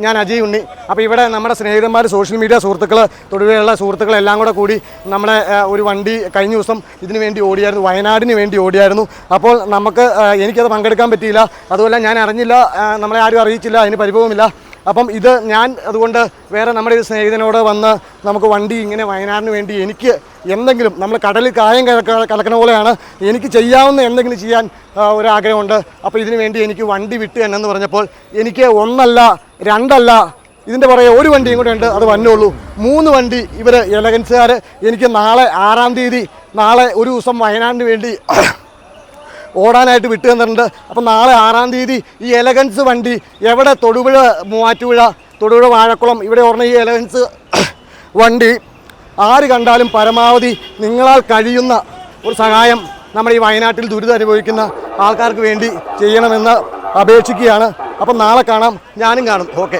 ഞാൻ അജയ് ഉണ്ണി. അപ്പോൾ ഇവിടെ നമ്മുടെ സ്നേഹിതന്മാർ, സോഷ്യൽ മീഡിയ സുഹൃത്തുക്കൾ, തൊടുപുഴയുള്ള സുഹൃത്തുക്കളെല്ലാം കൂടി നമ്മുടെ ഒരു വണ്ടി കഴിഞ്ഞ ദിവസം ഇതിനു വേണ്ടി ഓടിയായിരുന്നു, വയനാടിന് വേണ്ടി ഓടിയായിരുന്നു. അപ്പോൾ എനിക്കത് പങ്കെടുക്കാൻ പറ്റിയില്ല. അതുപോലെ ഞാൻ അറിഞ്ഞില്ല, നമ്മളെ ആരും അറിയിച്ചില്ല, അതിന് പരിഭവമില്ല. അപ്പം ഇത് ഞാൻ അതുകൊണ്ട് വേറെ നമ്മുടെ ഒരു സ്നേഹിതനോട് വന്ന് നമുക്ക് വണ്ടി ഇങ്ങനെ വയനാടിന് വേണ്ടി എനിക്ക് എന്തെങ്കിലും, നമ്മൾ കടലിൽ കായം കലക്കണ പോലെയാണ്, എനിക്ക് ചെയ്യാവുന്ന എന്തെങ്കിലും ചെയ്യാൻ ഒരാഗ്രഹമുണ്ട്. അപ്പോൾ ഇതിനു വേണ്ടി എനിക്ക് വണ്ടി വിട്ട് എന്നു പറഞ്ഞപ്പോൾ എനിക്ക് ഒന്നല്ല രണ്ടല്ല, ഇതിൻ്റെ പുറകെ ഒരു വണ്ടിയും കൂടെ ഉണ്ട്, അത് വന്നുള്ളൂ. 3 വണ്ടി ഇവർ എലഗൻസുകാർ എനിക്ക് നാളെ 6-ാം തീയതി നാളെ ഒരു ദിവസം വയനാടിന് വേണ്ടി ഓടാനായിട്ട് വിട്ടു തന്നിട്ടുണ്ട്. അപ്പം നാളെ 6-ാം തീയതി ഈ എലഗൻസ് വണ്ടി എവിടെ, തൊടുപുഴ മൂവാറ്റുപുഴ, തൊടുപുഴ വാഴക്കുളം ഇവിടെ ഓടുന്ന ഈ എലഗൻസ് വണ്ടി ആര് കണ്ടാലും പരമാവധി നിങ്ങളാൽ കഴിയുന്ന ഒരു സഹായം നമ്മുടെ ഈ വയനാട്ടിൽ ദുരിതം അനുഭവിക്കുന്ന ആൾക്കാർക്ക് വേണ്ടി ചെയ്യണമെന്ന് അപേക്ഷിക്കുകയാണ്. അപ്പം നാളെ കാണാം, ഞാനും കാണും. ഓക്കെ.